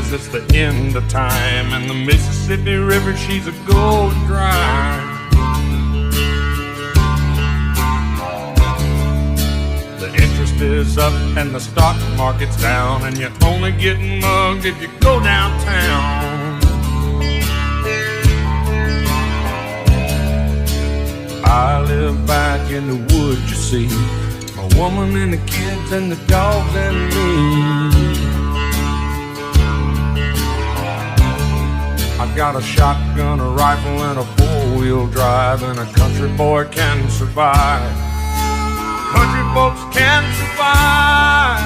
says it's the end of time, and the Mississippi River, she's a going dry. The interest is up and the stock market's down, and you're only getting mugged if you go downtown. I live back in the woods, you see, a woman and the kids and the dogs and me. I got a shotgun, a rifle, and a four-wheel drive, and a country boy can survive. Country folks can survive.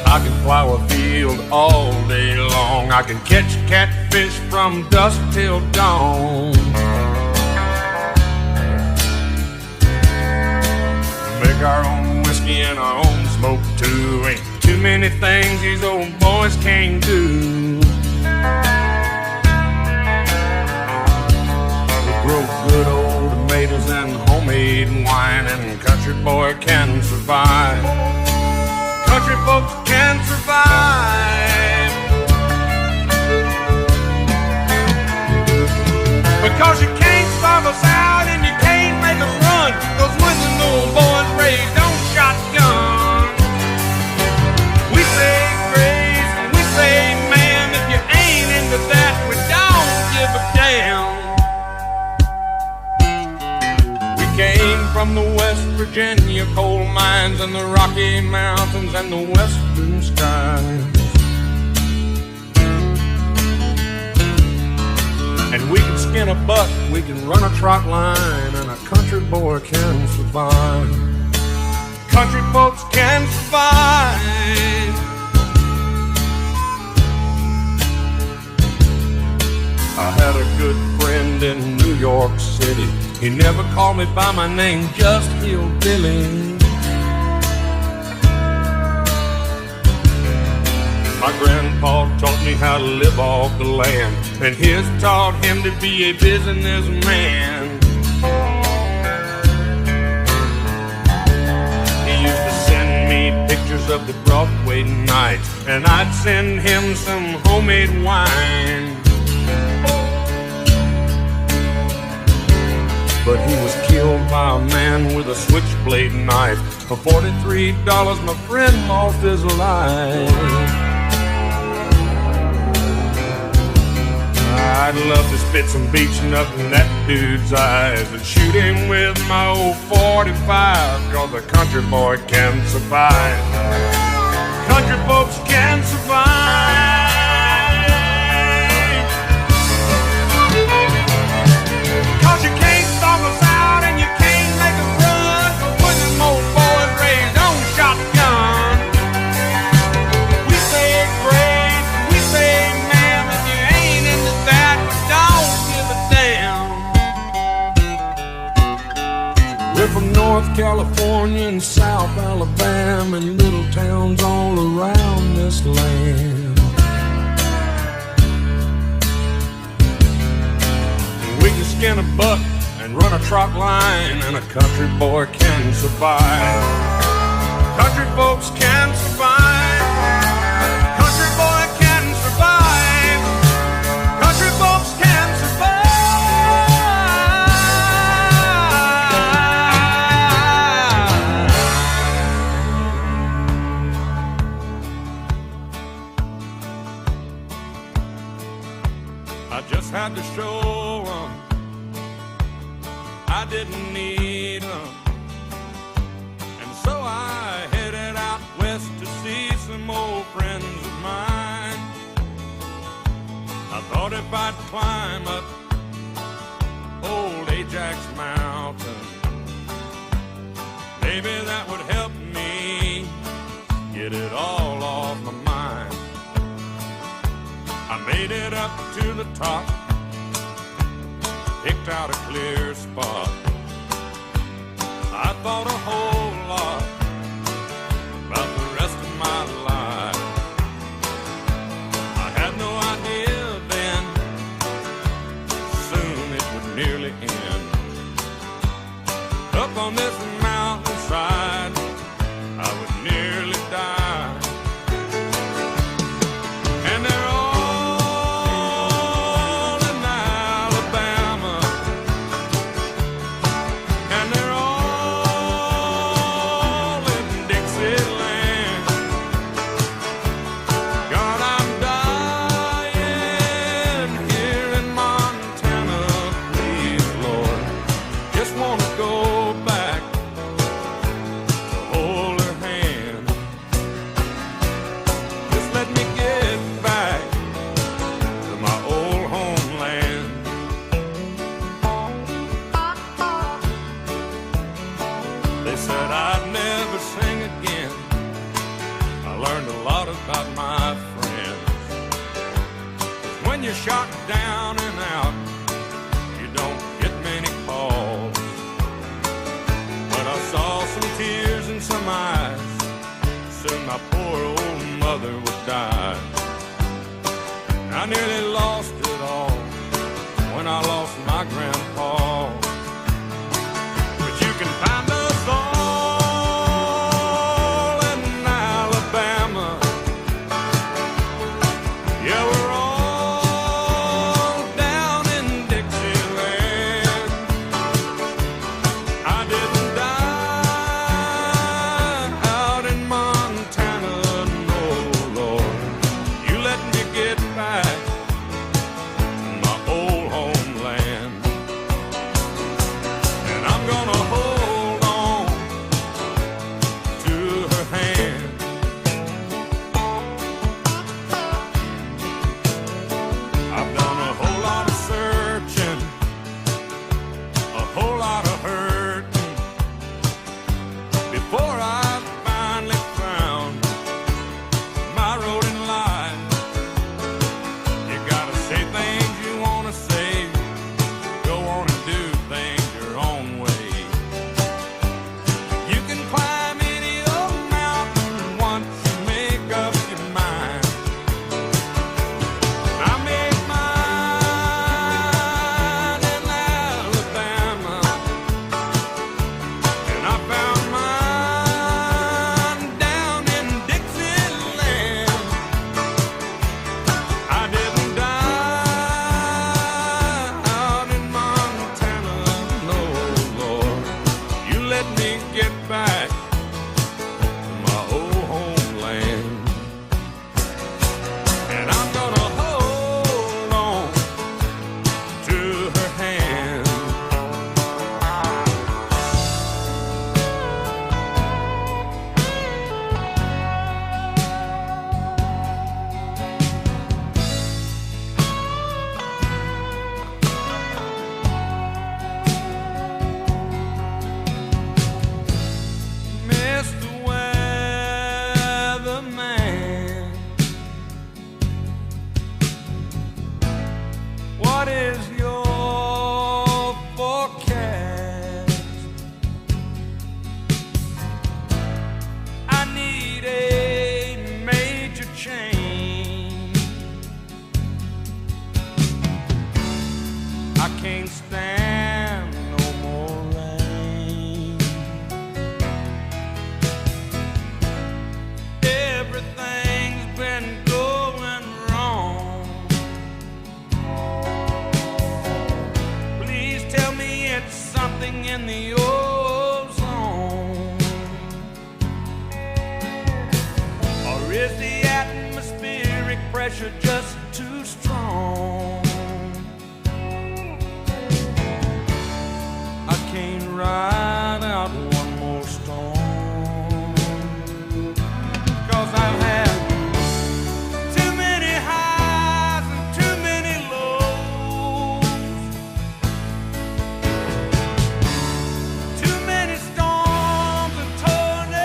I can plow a field all day long. I can catch catfish from dusk till dawn. Make our own whiskey and our own smoke too. Ain't too many things these old boys can't do. We grow good old tomatoes and homemade wine, and country boy can survive. Country folks can survive. Because you can't starve us out and you can't make us run, 'cause when the old boys raised on shotgun, we say grace and we say ma'am. If you ain't into that, we don't give a damn. We came from the West Virginia coal mines and the Rocky Mountains and the western skies, and we can skin a buck, we can run a trot line, and a country boy can survive. Country folks can survive. I had a good friend in New York City. He never called me by my name, just Hillbilly. My grandpa taught me how to live off the land, and his taught him to be a businessman. He used to send me pictures of the Broadway nights, and I'd send him some homemade wine. But he was killed by a man with a switchblade knife. For $43, my friend lost his life. I'd love to spit some beach nut in that dude's eyes and shoot him with my old 45, 'cause a country boy can survive. Country folks can survive. From North California and South Alabama and little towns all around this land. We can skin a buck and run a trot line, and a country boy can survive. Country folks can survive. Country boy can survive. Country folks can survive. I just had to show 'em I didn't need 'em, and so I headed out west to see some old friends of mine. I thought if I'd climb up old Ajax Mountain, maybe that would help me get it all off my mind. I made it up to the top, picked out a clear spot. I thought a whole lot about the rest of my life. I had no idea then, soon it would nearly end. Up on this mountainside, I would my grandpa. But you can find us all in Alabama. Yeah, we're all down in Dixieland. I didn't die out in Montana, no, Lord. You let me get back to my old homeland. And I'm gonna hold on to her hand. I've done a whole lot of searching, a whole lot of hurting, before I finally found my road in life. You gotta say things you wanna say, go on and do things your own way. You can climb any old mountain once you make up your mind. I made mine in Alabama, and I found mine down in Dixieland. I didn't die out in Montana, no, Lord. You let me get back to my old homeland. And I'm gonna hold on to her hand. Mr. Weatherman, what is your forecast? I need a major change. I can't stand no more rain. Everything's been going wrong. Please tell me it's something in the ozone. Or is the atmospheric pressure just too strong? I can't ride out one more storm, 'cause I've had too many highs and too many lows, too many storms and tornadoes.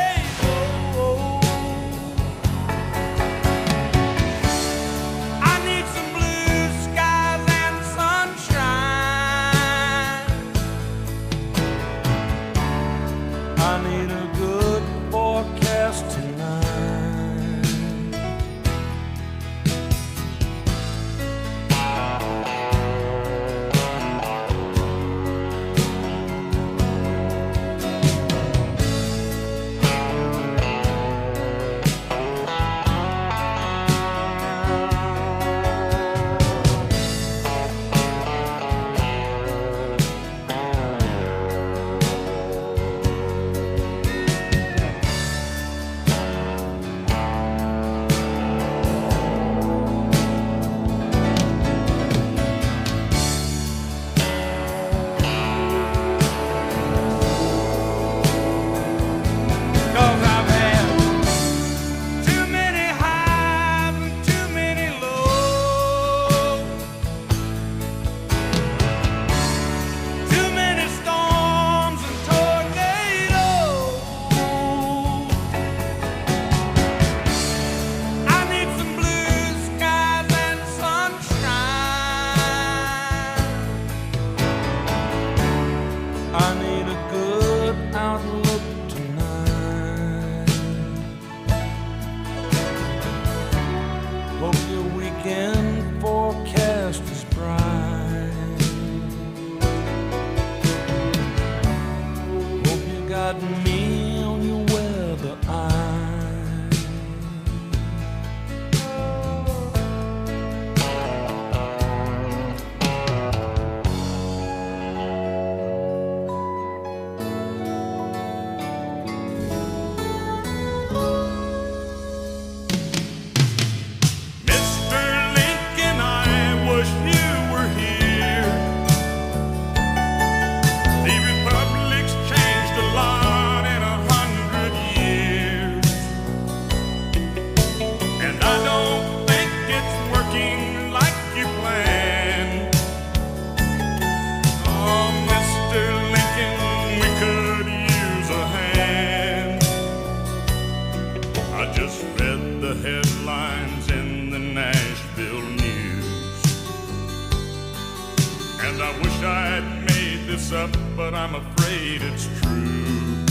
I'd made this up, but I'm afraid it's true.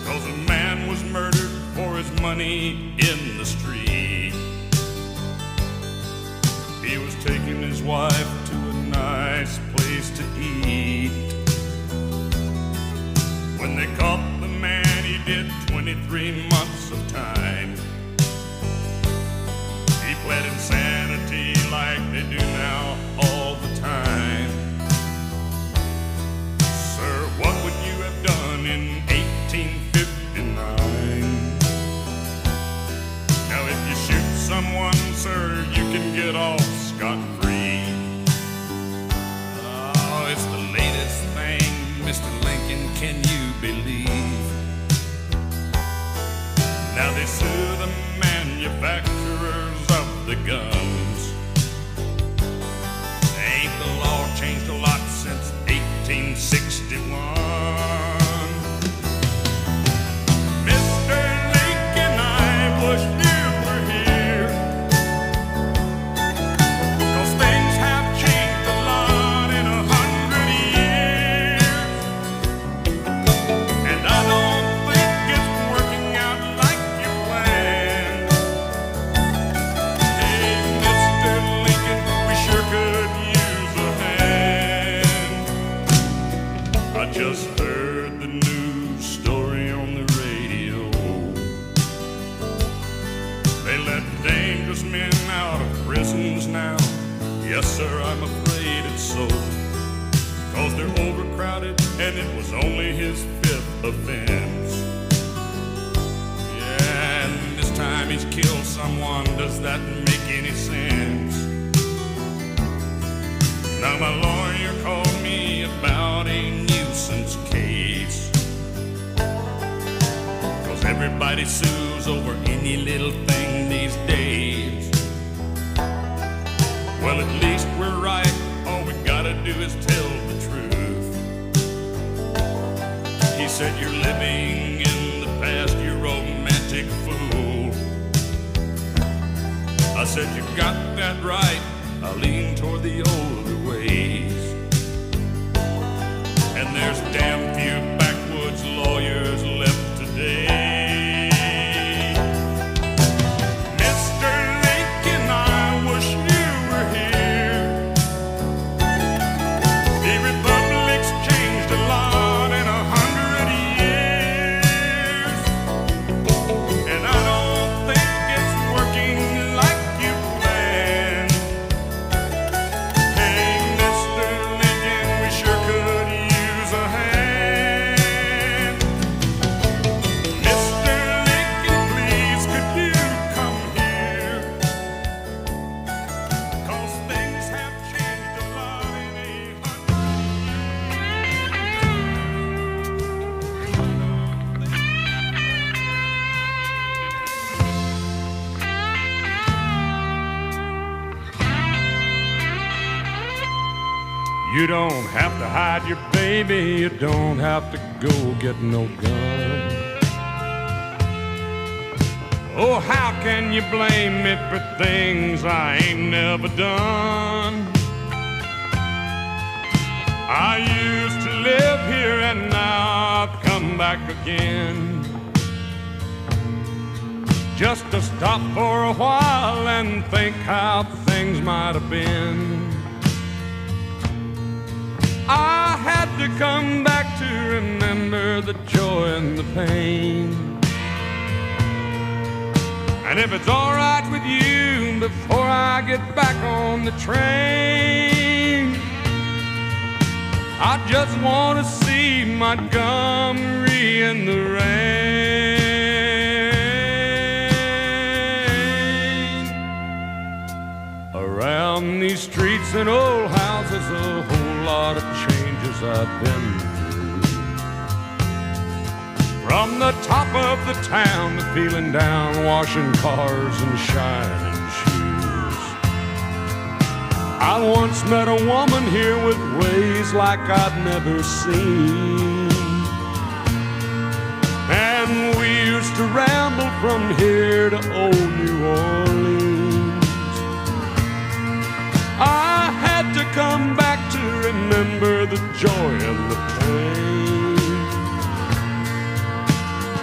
'Cause a man was murdered for his money in the street. He was taking his wife to a nice place to eat. When they caught the man, he did 23 months of time. He pled insanity like they do now all the time. Sir, what would you have done in 1859? Now if you shoot someone, sir, you can get off scot-free. Oh, it's the latest thing, Mr. Lincoln, can you believe? Now they sue the manufacturers of the guns. Ain't the law changed a lot since 1861? Mr. Lincoln, I wish you were here, 'cause things have changed a lot in 100 years. And I don't think it's working out like you planned. Hey, Mr. Lincoln, we sure could use a hand. I just heard the news story on the radio. They let dangerous men out of prisons now. Yes, sir, I'm afraid it's so. 'Cause they're overcrowded and it was only his 5th offense. Yeah, and this time he's killed someone. Does that make any sense? Now my lawyer called me about a nuisance case. 'Cause everybody sues over any little thing these days. Well, at least we're right. All we gotta do is tell the truth. He said, you're living in the past, you romantic fool. I said, you got that right. I lean toward the older ways. And there's damn few backwoods lawyers left today. Mr. Lincoln, I wish you were here. The republic's changed a lot in 100 years. And I don't think it's working like you planned. Hey, Mr. Lincoln, we sure could use a hand. Mr. Lincoln, please, could you come here? 'Cause things have changed a lot in 100. You don't have to hide your baby, you don't have to go get no gun. Oh, how can you blame me for things I ain't never done? I used to live here and now I've come back again, just to stop for a while and think how things might have been. I had to come back to remember the joy and the pain. And if it's all right with you, before I get back on the train, I just want to see Montgomery in the rain. Around these streets and old houses, a whole lot of changes I've been through. From the top of the town to feeling down, washing cars and shining shoes. I once met a woman here with ways like I'd never seen, and we used to ramble from here to old New Orleans. I had to come back remember the joy and the pain.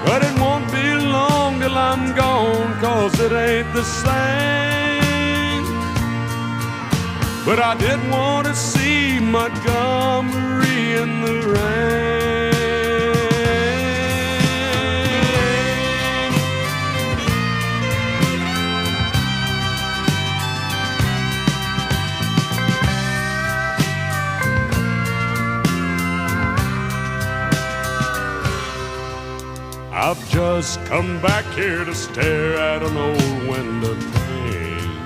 But it won't be long till I'm gone, 'cause it ain't the same. But I did want to see Montgomery in the rain. I've just come back here to stare at an old window pane.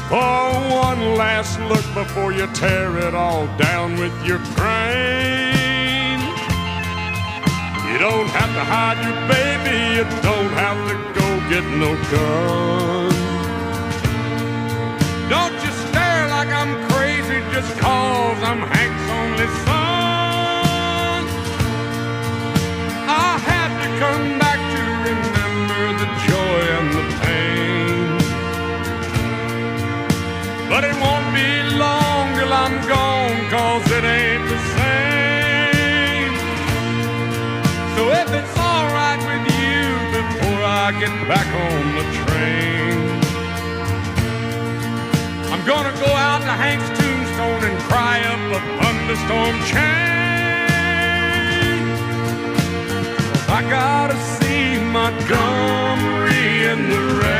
For one last look before you tear it all down with your crane. You don't have to hide your baby, you don't have to go get no gun. Don't just stare like I'm crazy just 'cause I'm Hank's only son. I had to come back to remember the joy and the pain. But it won't be long till I'm gone, 'cause it ain't the same. So if it's all right with you, before I get back on the train, I'm gonna go out to Hank's tombstone and cry up a thunderstorm chain. I gotta see Montgomery in the rain.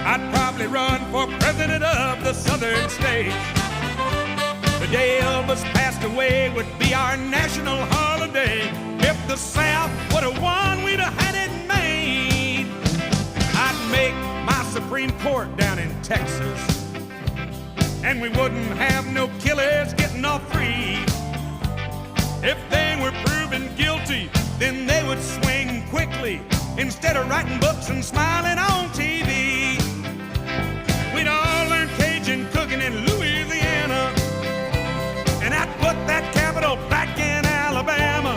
I'd probably run for president of the southern states. The day Elvis passed away would be our national holiday. If the South would have won, we'd have had it made. I'd make my Supreme Court down in Texas, and we wouldn't have no killers getting off free. If they were proven guilty, then they would swing quickly, instead of writing books and smiling on TV. We'd all learn Cajun cooking in Louisiana, and I'd put that capital back in Alabama.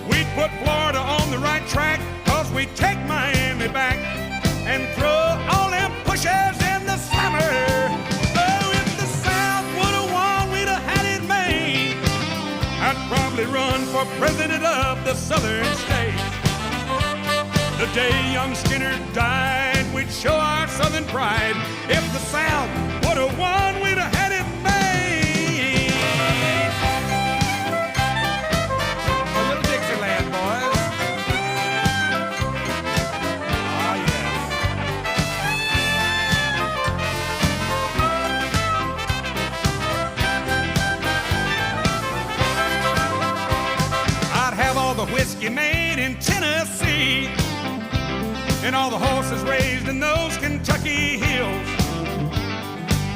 We'd put Florida on the right track, 'cause we'd take Miami back and throw all them pushers in the slammer. Oh, if the South would have won, we'd have had it made. I'd probably run for president of the southern states. The day young Skinner died, we'd show our southern pride. If the South would have won, we'd have had it made. A little Dixieland, boys. Oh, yes. I'd have all the whiskey made in Tennessee, and all the horses raised in those Kentucky hills.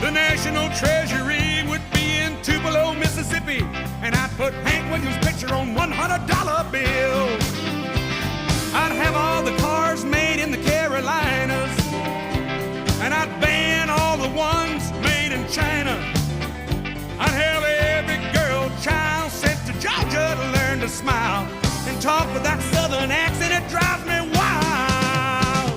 The national treasury would be in Tupelo, Mississippi, and I'd put Hank Williams' picture on $100 bills. I'd have all the cars made in the Carolinas, and I'd ban all the ones made in China. I'd have every girl child sent to Georgia to learn to smile and talk with that southern accent. It drives me wild.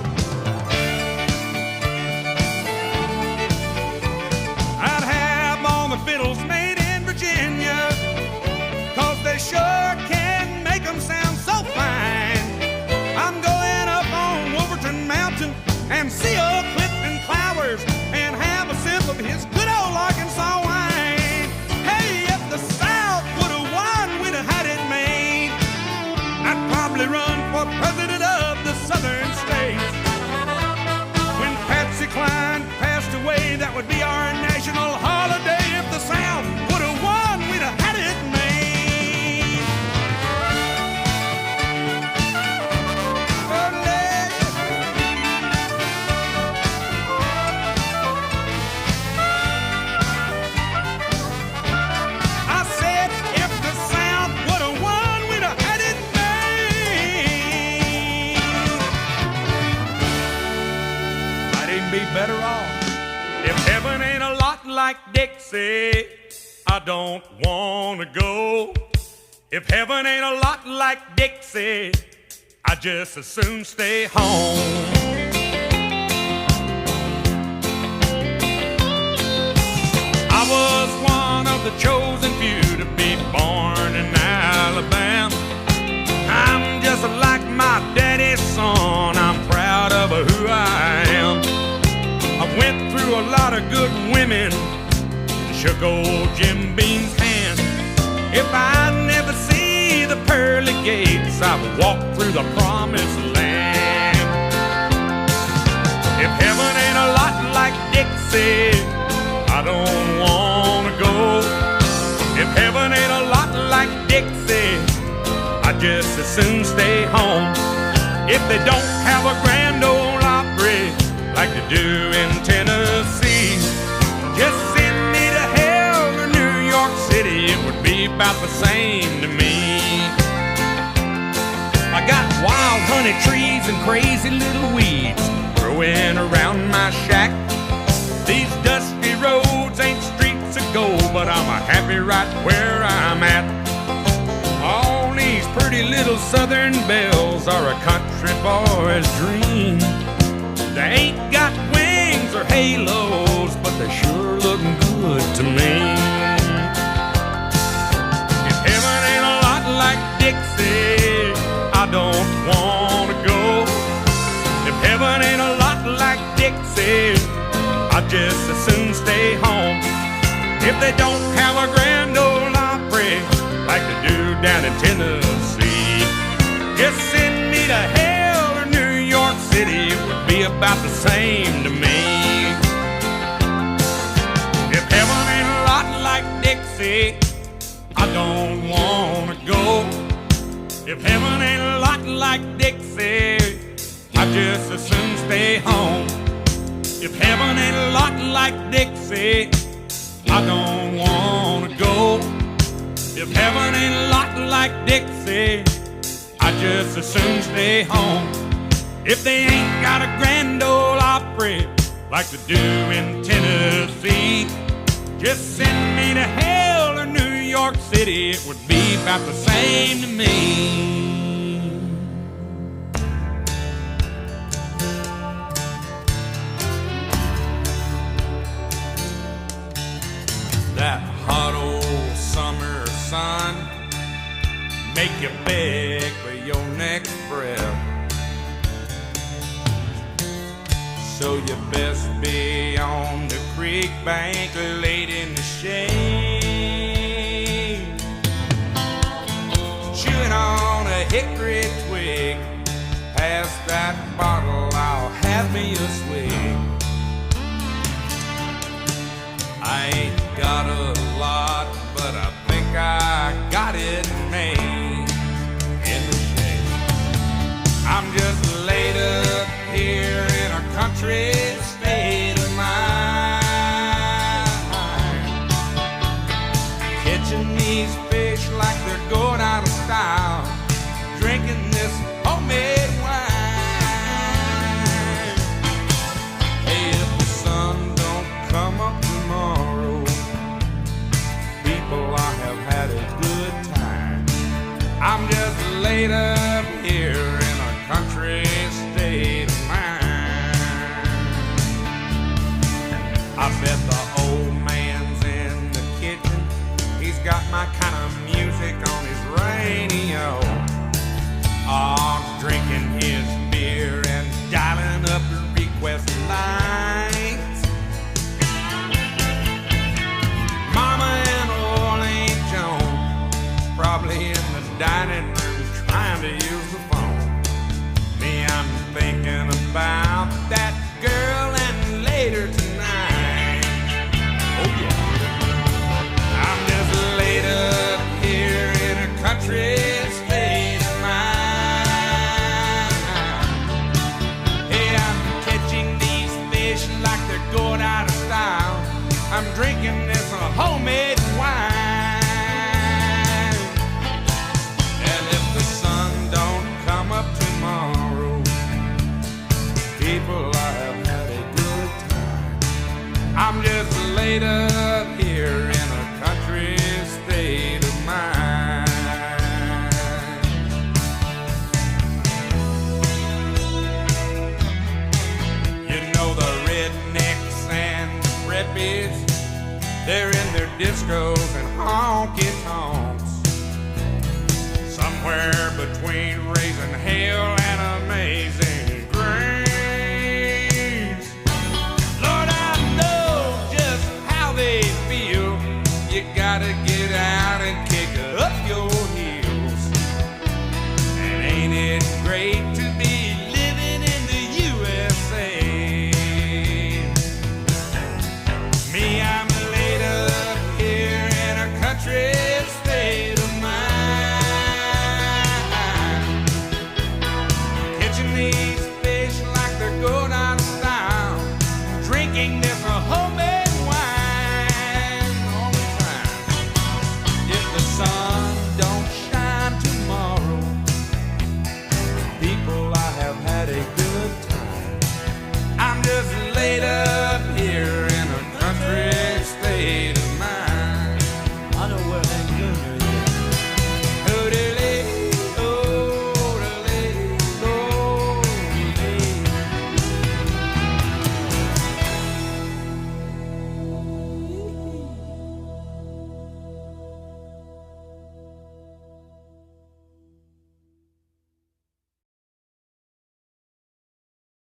I'd have all the fiddles made in Virginia, 'cause they sure can make them sound so fine. I'm going up on Wolverton Mountain and see old Clifton Clowers and have a sip of his good old Arkansas wine. Hey, if the South would have won, we'd have had it made. I'd probably run for president of the southern states. When Patsy Cline passed away, that would be our national holiday. If the South would have won, we'd have had it made. like Dixie, I don't wanna go. If heaven ain't a lot like Dixie, I just as soon stay home. I was one of the chosen few to be born in Alabama. I'm just like my daddy's son, I'm proud of who I am. I went through a lot of good women and shook old Jim Beam's hand. If I never see the pearly gates, I will walk through the promised land. If heaven ain't a lot like Dixie, I don't wanna go. If heaven ain't a lot like Dixie, I just as soon stay home. If they don't have a Grand Ole Opry like they do in Tennessee, just send me to hell or New York City, it would be about the same to me. I got wild honey trees and crazy little weeds growing around my shack. These dusty roads ain't streets of gold, but I'm happy right where I'm at. All these pretty little southern belles are a country boy's dream. They ain't got wings or halos, but they sure look good to me. If heaven ain't a lot like Dixie, I don't wanna go. If heaven ain't a lot like Dixie, I just as soon stay home. If they don't have a Grand Ole Opry like they do down in Tennessee, just send me to hell or New York City, it would be about the same to me. If heaven ain't a lot like Dixie, I don't wanna go. If heaven ain't a lot like Dixie, I just as soon stay home. If heaven ain't a lot like Dixie, I don't wanna go. If heaven ain't a lot like Dixie, I just as soon stay home. If they ain't got a Grand Ole Opry like they do in Tennessee, just send me to hell or New York City, it would be about the same to me. That hot old summer sun make you beg for your next breath, so you best be on the creek bank laid in the shade, chewing on a hickory twig. Pass that bottle, I'll have me a swig. I ain't got a lot, but I think I got it made in the shade. I'm just laid up here in a country state of mind, catching these fish like they're going out of style, drinking this homemade wine. Hey, if the sun don't come up tomorrow, people, I have had a good time. I'm just laid up here in a country state of mind. I bet the old man's in the kitchen, he's got my kind of music on his radio. Oh, drinking his beer and dialing up the request lines. Mama and old Aunt Joan probably in the dining room trying to use the phone. Me, I'm thinking about that girl and later tonight. Oh yeah, I'm just laid up here in a country state of mind. Hey, I'm catching these fish like they're going out of style. I'm drinking this homemade wine. And if the sun don't come up tomorrow, people, I have had a good time. I'm just laid up They're in their discos and honky tonks, somewhere between raising hell and amazing.